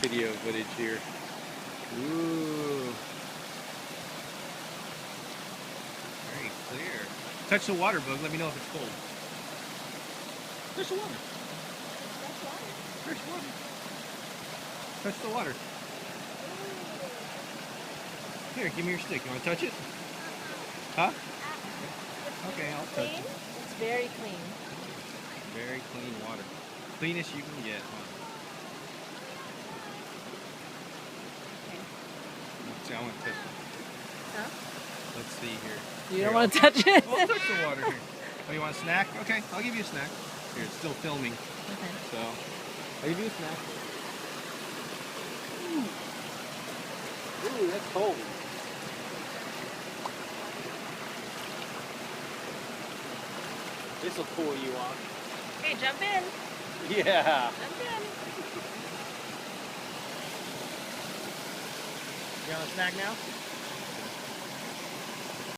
video footage here. Ooh. Very clear. Touch the water, Bug. Let me know if it's cold. Touch the water. Touch the water. Touch the water. Here, give me your stick. You want to touch it? Huh? Okay, I'll touch it. It's very clean. Very clean water. Cleanest you can get. Let's see, I want to touch it. Huh? Let's see here. You don't want to touch it? I'll touch the water here. Oh, you want a snack? Okay, I'll give you a snack. Here, it's still filming. Okay. So, I'll give you a snack. Ooh, that's cold. This will cool you off. Okay, jump in. Yeah. Jump in. You want a snack now?